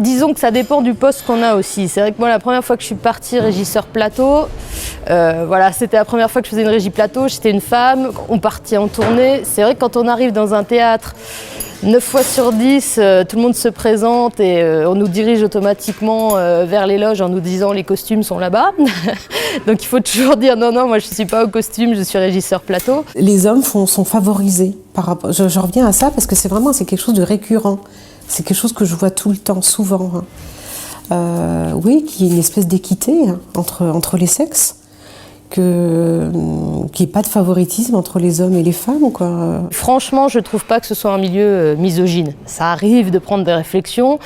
Disons que ça dépend du poste qu'on a aussi. C'est vrai que moi, la première fois que je suis partie régisseur plateau, voilà, c'était la première fois que je faisais une régie plateau, j'étais une femme, on partait en tournée. C'est vrai que quand on arrive dans un théâtre, 9 fois sur 10, tout le monde se présente et on nous dirige automatiquement vers les loges en nous disant les costumes sont là-bas. Donc il faut toujours dire non, moi je ne suis pas au costume, je suis régisseur plateau. Les hommes sont favorisés par rapport. Je reviens à ça parce que c'est quelque chose de récurrent. C'est quelque chose que je vois tout le temps, souvent. Oui, qu'il y ait une espèce d'équité entre les sexes. Qu'il n'y ait pas de favoritisme entre les hommes et les femmes, quoi. Franchement, je ne trouve pas que ce soit un milieu misogyne. Ça arrive de prendre des réflexions,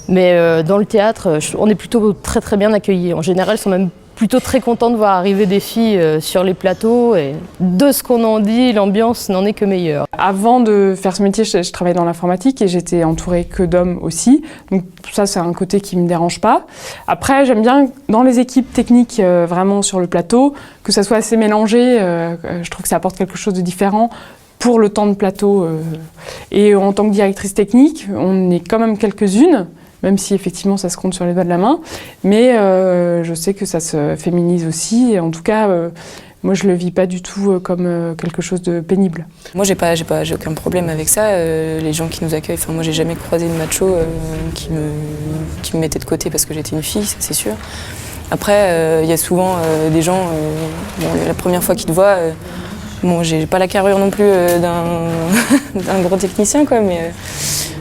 mais dans le théâtre, on est plutôt très très bien accueillis. En général, ils sont même plutôt très contents de voir arriver des filles sur les plateaux. Et de ce qu'on en dit, l'ambiance n'en est que meilleure. Avant de faire ce métier, je travaillais dans l'informatique et j'étais entourée que d'hommes aussi. Donc ça, c'est un côté qui ne me dérange pas. Après, j'aime bien dans les équipes techniques, vraiment sur le plateau, que ça soit assez mélangé. Je trouve que ça apporte quelque chose de différent pour le temps de plateau. Et en tant que directrice technique, on est quand même quelques-unes, même si effectivement ça se compte sur les doigts de la main. Mais je sais que ça se féminise aussi. Et en tout cas, moi je le vis pas du tout comme quelque chose de pénible. Moi j'ai aucun problème avec ça. Les gens qui nous accueillent, moi j'ai jamais croisé de macho qui me mettait de côté parce que j'étais une fille, ça c'est sûr. Après, il y a souvent des gens, la première fois qu'ils te voient, j'ai pas la carrure non plus d'un gros technicien, quoi, mais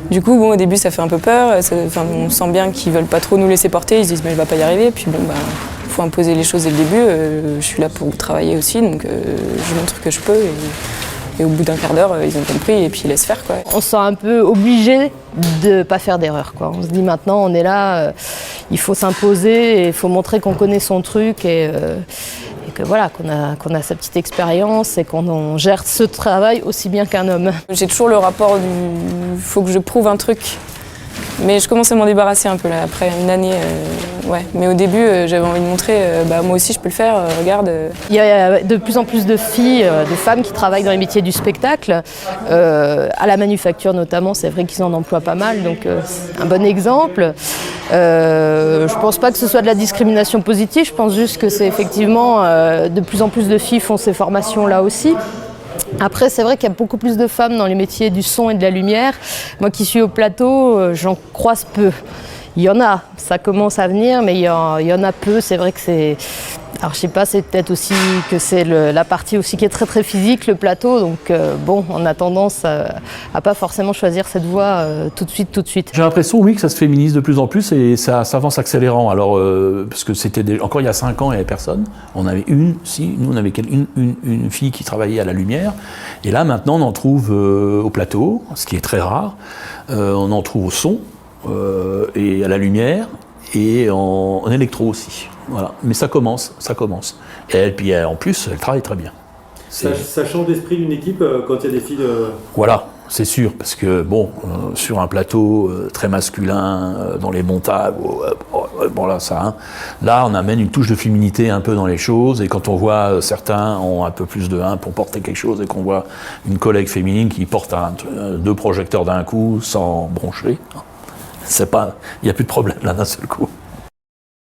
du coup, au début, ça fait un peu peur. On sent bien qu'ils veulent pas trop nous laisser porter. Ils se disent, mais je vais pas y arriver. Puis faut imposer les choses dès le début. Je suis là pour travailler aussi, donc je montre que je peux. Et au bout d'un quart d'heure, ils ont compris et puis ils laissent faire, quoi. On se sent un peu obligé de pas faire d'erreur, quoi. On se dit maintenant, on est là, il faut s'imposer et il faut montrer qu'on connaît son truc et que voilà, qu'on a sa petite expérience et qu'on gère ce travail aussi bien qu'un homme. J'ai toujours le rapport du faut que je prouve un truc. Mais je commence à m'en débarrasser un peu là, après une année. Ouais. Mais au début, j'avais envie de montrer, moi aussi je peux le faire, regarde. Il y a de plus en plus de filles, de femmes qui travaillent dans les métiers du spectacle. À la manufacture notamment, c'est vrai qu'ils en emploient pas mal, donc c'est un bon exemple. Je pense pas que ce soit de la discrimination positive, je pense juste que c'est effectivement de plus en plus de filles font ces formations-là aussi. Après, c'est vrai qu'il y a beaucoup plus de femmes dans les métiers du son et de la lumière. Moi qui suis au plateau, j'en croise peu. Il y en a, ça commence à venir, mais il y en a peu. C'est vrai que c'est... Alors je sais pas, c'est peut-être aussi que c'est la partie aussi qui est très très physique, le plateau. Donc on a tendance à pas forcément choisir cette voie tout de suite. J'ai l'impression, oui, que ça se féminise de plus en plus et ça avance accélérant. Alors, parce que c'était encore il y a 5 ans, il n'y avait personne. On avait nous on avait une fille qui travaillait à la lumière. Et là, maintenant, on en trouve au plateau, ce qui est très rare. On en trouve au son et à la lumière et en électro aussi. Voilà. Mais ça commence. Et puis en plus, elle travaille très bien. Ça change l'esprit d'une équipe quand il y a des filles de... Voilà, c'est sûr, parce que sur un plateau très masculin, dans les montages, là on amène une touche de féminité un peu dans les choses, et quand on voit certains ont un peu plus de 1 pour porter quelque chose, et qu'on voit une collègue féminine qui porte 2 projecteurs d'un coup sans broncher, il n'y a plus de problème là d'un seul coup.